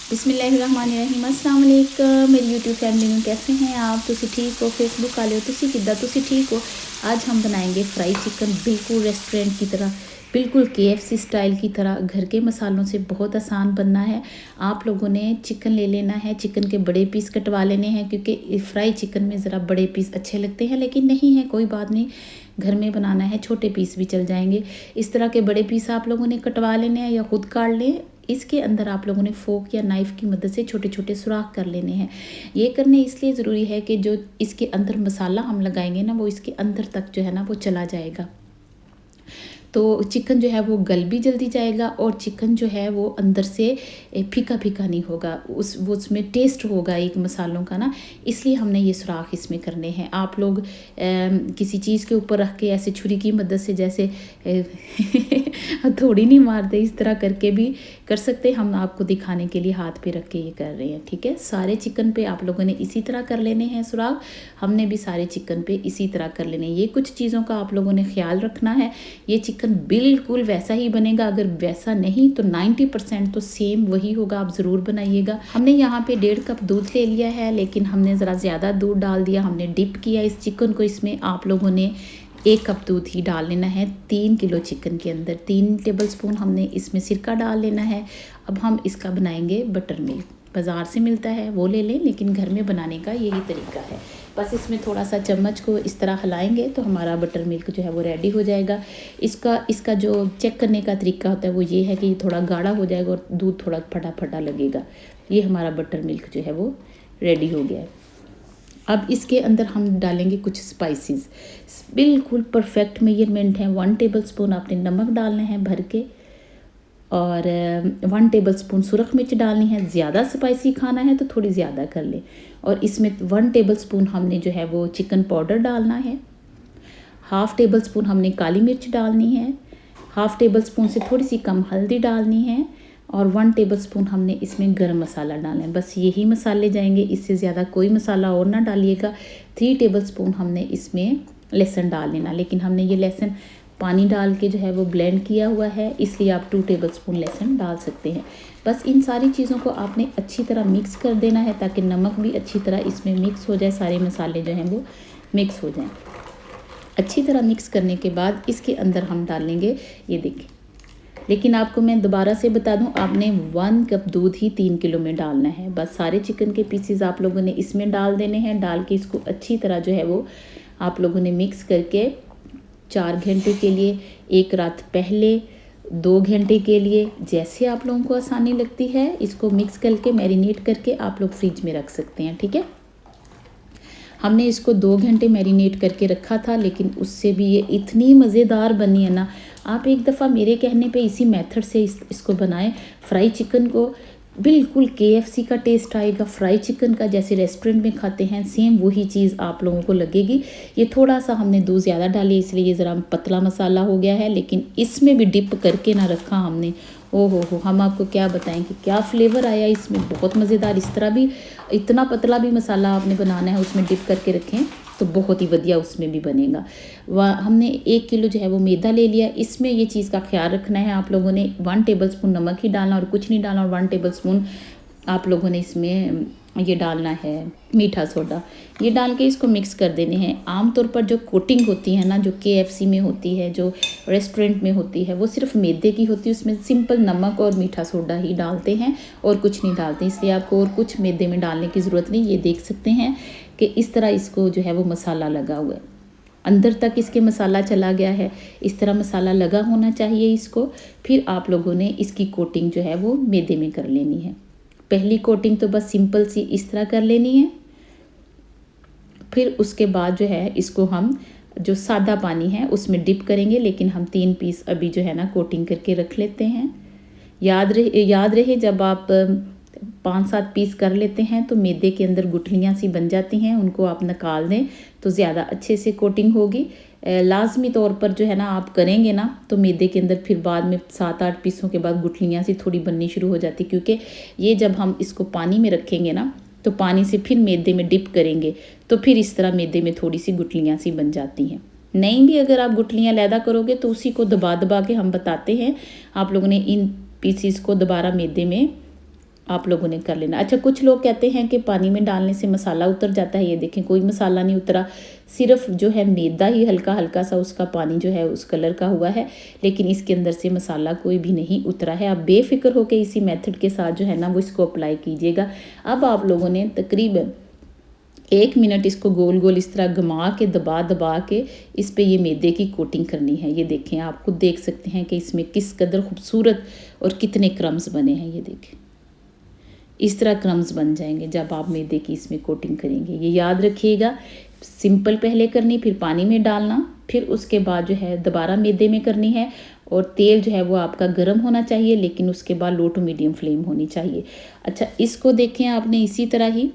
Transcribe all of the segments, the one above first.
बिस्मिल्लाहिर्रहमानिर्रहीम अस्सलाम वालेकुम मेरी यूट्यूब फैमिली में कैसे हैं आप। तुसी ठीक हो, फेसबुक वाले हो तुसी किद्दां, तुसी ठीक हो। आज हम बनाएंगे फ्राई चिकन बिल्कुल रेस्टोरेंट की तरह, बिल्कुल केएफसी स्टाइल की तरह। घर के मसालों से बहुत आसान बनना है। आप लोगों ने चिकन ले लेना है, चिकन के बड़े पीस कटवा लेने हैं क्योंकि फ्राई चिकन में ज़रा बड़े पीस अच्छे लगते हैं, लेकिन नहीं है कोई बात नहीं, घर में बनाना है छोटे पीस भी चल जाएंगे। इस तरह के बड़े पीस आप लोगों ने कटवा लेने हैं या खुद काट लें। इसके अंदर आप लोगों ने फोक या नाइफ़ की मदद से छोटे छोटे सुराख कर लेने हैं। ये करने इसलिए ज़रूरी है कि जो इसके अंदर मसाला हम लगाएंगे ना, वो इसके अंदर तक जो है ना वो चला जाएगा, तो चिकन जो है वो गल भी जल्दी जाएगा और चिकन जो है वो अंदर से फीका फीका नहीं होगा, वो उसमें टेस्ट होगा एक मसालों का ना। इसलिए हमने ये सुराख इसमें करने हैं। आप लोग किसी चीज़ के ऊपर रख के ऐसे छुरी की मदद से जैसे हथौड़ी नहीं मारते, इस तरह करके भी कर सकते। हम आपको दिखाने के लिए हाथ पे रख के ये कर रहे हैं, ठीक है। सारे चिकन पे आप लोगों ने इसी तरह कर लेने हैं सुराख। हमने भी सारे चिकन पे इसी तरह कर लेने हैं। ये कुछ चीज़ों का आप लोगों ने ख्याल रखना है। ये चिकन बिल्कुल वैसा ही बनेगा, अगर वैसा नहीं तो 90% तो सेम वही होगा, आप ज़रूर बनाइएगा। हमने यहाँ पे 1.5 कप दूध ले लिया है, लेकिन हमने ज़रा ज़्यादा दूध डाल दिया। हमने डिप किया इस चिकन को, इसमें आप लोगों ने 1 कप दूध ही डाल लेना है। 3 किलो चिकन के अंदर 3 टेबलस्पून हमने इसमें सिरका डाल लेना है। अब हम इसका बनाएंगे बटर मिल्क। बाज़ार से मिलता है वो ले लें, लेकिन घर में बनाने का यही तरीका है। बस इसमें थोड़ा सा चम्मच को इस तरह हिलाएंगे तो हमारा बटर मिल्क जो है वो रेडी हो जाएगा। इसका जो चेक करने का तरीका होता है वो ये है कि ये थोड़ा गाढ़ा हो जाएगा और दूध थोड़ा फटा फटा लगेगा। ये हमारा बटर मिल्क जो है वो रेडी हो गया है। अब इसके अंदर हम डालेंगे कुछ स्पाइसेस, बिल्कुल परफेक्ट मेजरमेंट है। 1 टेबलस्पून आपने नमक डालना है भर के, और 1 टेबलस्पून सुरख मिर्च डालनी है। ज़्यादा स्पाइसी खाना है तो थोड़ी ज़्यादा कर लें। और इसमें 1 टेबलस्पून हमने जो है वो चिकन पाउडर डालना है। 1/2 टेबलस्पून हमने काली मिर्च डालनी है। 1/2 टेबलस्पून से थोड़ी सी कम हल्दी डालनी है। और 1 टेबलस्पून हमने इसमें गरम मसाला डालना है। बस यही मसाले जाएंगे, इससे ज़्यादा कोई मसाला और ना डालिएगा। 3 टेबलस्पून हमने इसमें लहसुन डाल लेना, लेकिन हमने ये लहसुन पानी डाल के जो है वो ब्लेंड किया हुआ है, इसलिए आप 2 टेबलस्पून लहसुन डाल सकते हैं। बस इन सारी चीज़ों को आपने अच्छी तरह मिक्स कर देना है ताकि नमक भी अच्छी तरह इसमें मिक्स हो जाए, सारे मसाले जो हैं वो मिक्स हो जाएं। अच्छी तरह मिक्स करने के बाद इसके अंदर हम डालेंगे, ये देखिए, लेकिन आपको मैं दोबारा से बता दूं, आपने 1 कप दूध ही 3 किलो में डालना है। बस सारे चिकन के पीसेस आप लोगों ने इसमें डाल देने हैं। डाल के इसको अच्छी तरह जो है वो आप लोगों ने मिक्स करके 4 घंटे के लिए, 1 रात पहले 2 घंटे के लिए, जैसे आप लोगों को आसानी लगती है, इसको मिक्स करके मैरिनेट करके आप लोग फ्रिज में रख सकते हैं, ठीक है। हमने इसको 2 घंटे मैरिनेट करके रखा था, लेकिन उससे भी ये इतनी मज़ेदार बनी है ना। आप एक दफ़ा मेरे कहने पे इसी मेथड से इसको बनाएं। फ्राई चिकन को बिल्कुल केएफसी का टेस्ट आएगा, फ्राई चिकन का जैसे रेस्टोरेंट में खाते हैं सेम वही चीज़ आप लोगों को लगेगी। ये थोड़ा सा हमने दूध ज़्यादा डाली, इसलिए ये ज़रा पतला मसाला हो गया है, लेकिन इसमें भी डिप करके ना रखा हमने। ओ हो, हम आपको क्या बताएं कि क्या फ्लेवर आया इसमें, बहुत मज़ेदार। इस तरह भी इतना पतला भी मसाला आपने बनाना है, उसमें डिप करके रखें तो बहुत ही बढ़िया उसमें भी बनेगा। वह हमने 1 किलो जो है वो मैदा ले लिया। इसमें ये चीज़ का ख्याल रखना है, आप लोगों ने 1 टेबलस्पून नमक ही डालना और कुछ नहीं डालना, और 1 टेबलस्पून आप लोगों ने इसमें ये डालना है मीठा सोडा। ये डाल के इसको मिक्स कर देने हैं। आमतौर पर जो कोटिंग होती है ना, जो केएफसी में होती है, जो रेस्टोरेंट में होती है, वो सिर्फ मैदे की होती है। उसमें सिंपल नमक और मीठा सोडा ही डालते हैं और कुछ नहीं डालते, इसलिए आपको और कुछ मैदे में डालने की ज़रूरत नहीं। ये देख सकते हैं कि इस तरह इसको जो है वो मसाला लगा हुआ है, अंदर तक इसके मसाला चला गया है। इस तरह मसाला लगा होना चाहिए इसको। फिर आप लोगों ने इसकी कोटिंग जो है वो मैदे में कर लेनी है। पहली कोटिंग तो बस सिंपल सी इस तरह कर लेनी है। फिर उसके बाद जो है इसको हम जो सादा पानी है उसमें डिप करेंगे, लेकिन हम 3 पीस अभी जो है ना कोटिंग करके रख लेते हैं। याद रहे जब आप 5-7 पीस कर लेते हैं तो मैदे के अंदर गुठलियाँ सी बन जाती हैं, उनको आप निकाल दें तो ज़्यादा अच्छे से कोटिंग होगी। लाजमी तौर पर जो है ना आप करेंगे ना तो मैदे के अंदर फिर बाद में 7-8 पीसों के बाद गुठलियाँ सी थोड़ी बननी शुरू हो जाती, क्योंकि ये जब हम इसको पानी में रखेंगे ना तो पानी से फिर मैदे में डिप करेंगे तो फिर इस तरह मैदे में थोड़ी सी गुठलियाँ सी बन जाती हैं। नहीं भी अगर आप गुठलियाँ लैदा करोगे तो उसी को दबा दबा के हम बताते हैं, आप लोगों ने इन पीसीस को दोबारा मैदे में आप लोगों ने कर लेना। अच्छा, कुछ लोग कहते हैं कि पानी में डालने से मसाला उतर जाता है। ये देखें, कोई मसाला नहीं उतरा, सिर्फ जो है मैदा ही हल्का हल्का सा उसका पानी जो है उस कलर का हुआ है, लेकिन इसके अंदर से मसाला कोई भी नहीं उतरा है। आप बेफिक्र होकर इसी मेथड के साथ जो है ना वो इसको अप्लाई कीजिएगा। अब आप लोगों ने तकरीबन 1 मिनट इसको गोल गोल इस तरह घुमा के दबा दबा के इस पे ये मैदे की कोटिंग करनी है। ये देखें, आप खुद देख सकते हैं कि इसमें किस कदर खूबसूरत और कितने क्रम्स बने हैं। ये देखें, इस तरह क्रम्स बन जाएंगे जब आप मैदे की इसमें कोटिंग करेंगे। ये याद रखिएगा, सिंपल पहले करनी, फिर पानी में डालना, फिर उसके बाद जो है दोबारा मैदे में करनी है। और तेल जो है वो आपका गर्म होना चाहिए, लेकिन उसके बाद लो टू मीडियम फ्लेम होनी चाहिए। अच्छा, इसको देखें, आपने इसी तरह ही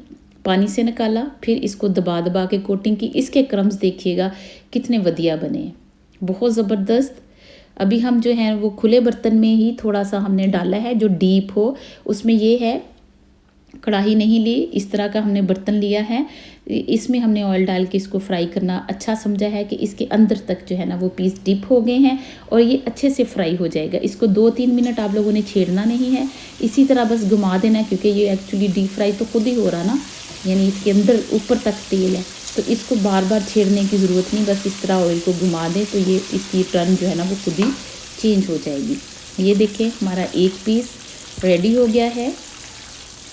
पानी से निकाला, फिर इसको दबा दबा के कोटिंग की। इसके क्रम्स देखिएगा कितने वधिया बने हैं, बहुत ज़बरदस्त। अभी हम जो है वो खुले बर्तन में ही थोड़ा सा हमने डाला है जो डीप हो, उसमें ये है कढ़ाई नहीं ली, इस तरह का हमने बर्तन लिया है। इसमें हमने ऑयल डाल के इसको फ्राई करना अच्छा समझा है कि इसके अंदर तक जो है ना वो पीस डिप हो गए हैं और ये अच्छे से फ्राई हो जाएगा। इसको 2-3 मिनट आप लोगों ने छेड़ना नहीं है, इसी तरह बस घुमा देना है, क्योंकि ये एक्चुअली डीप फ्राई तो खुद ही हो रहा ना, यानी इसके अंदर ऊपर तक तेल है, तो इसको बार बार छेड़ने की ज़रूरत नहीं। बस इस तरह ऑयल को घुमा दें तो ये इसकी टर्न जो है ना वो खुद ही चेंज हो जाएगी। ये देखें, हमारा एक पीस रेडी हो गया है।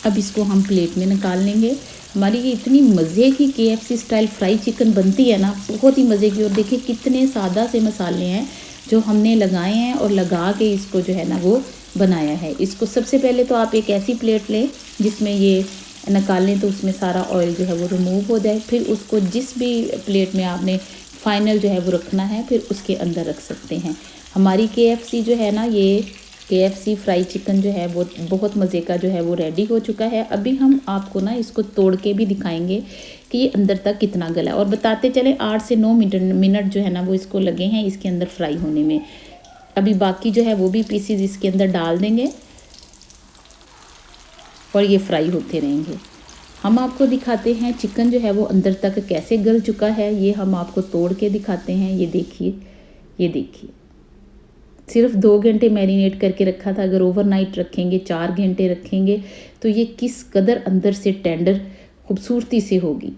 अब इसको हम प्लेट में निकाल लेंगे। हमारी ये इतनी मज़े की KFC स्टाइल फ्राई चिकन बनती है ना, बहुत ही मज़े की। और देखिए कितने सादा से मसाले हैं जो हमने लगाए हैं और लगा के इसको जो है ना वो बनाया है। इसको सबसे पहले तो आप एक ऐसी प्लेट लें जिसमें ये निकालें तो उसमें सारा ऑयल जो है वो रिमूव हो जाए। फिर उसको जिस भी प्लेट में आपने फाइनल जो है वो रखना है, फिर उसके अंदर रख सकते हैं। हमारी KFC जो है ना, ये KFC फ्राई चिकन जो है वो बहुत मज़े का जो है वो रेडी हो चुका है। अभी हम आपको ना इसको तोड़ के भी दिखाएंगे कि ये अंदर तक कितना गला है, और बताते चले 8 से 9 मिनट जो है ना वो इसको लगे हैं इसके अंदर फ्राई होने में। अभी बाकी जो है वो भी पीसीज इसके अंदर डाल देंगे और ये फ्राई होते रहेंगे। हम आपको दिखाते हैं चिकन जो है वो अंदर तक कैसे गल चुका है, ये हम आपको तोड़ के दिखाते हैं। ये देखिए, ये देखिए, सिर्फ 2 घंटे मैरिनेट करके रखा था। अगर ओवरनाइट रखेंगे, 4 घंटे रखेंगे, तो ये किस कदर अंदर से टेंडर खूबसूरती से होगी।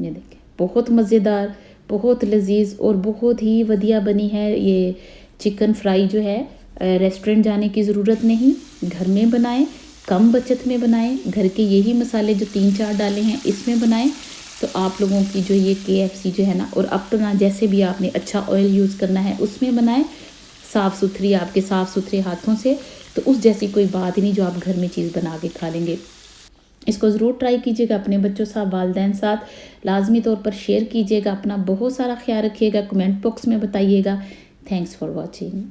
ये देखें, बहुत मज़ेदार, बहुत लजीज और बहुत ही वधिया बनी है ये चिकन फ्राई जो है। रेस्टोरेंट जाने की ज़रूरत नहीं, घर में बनाएं, कम बचत में बनाएं, घर के यही मसाले जो 3-4 डाले हैं इसमें बनाएं, तो आप लोगों की जो ये KFC जो है ना, और अपना जैसे भी आपने अच्छा ऑयल यूज़ करना है उसमें बनाएं, साफ़ सुथरी, आपके साफ़ सुथरे हाथों से, तो उस जैसी कोई बात ही नहीं जो आप घर में चीज़ बना के खा लेंगे। इसको ज़रूर ट्राई कीजिएगा अपने बच्चों साथ, वालिदैन साथ, लाजमी तौर पर शेयर कीजिएगा। अपना बहुत सारा ख्याल रखिएगा, कमेंट बॉक्स में बताइएगा। Thanks for watching.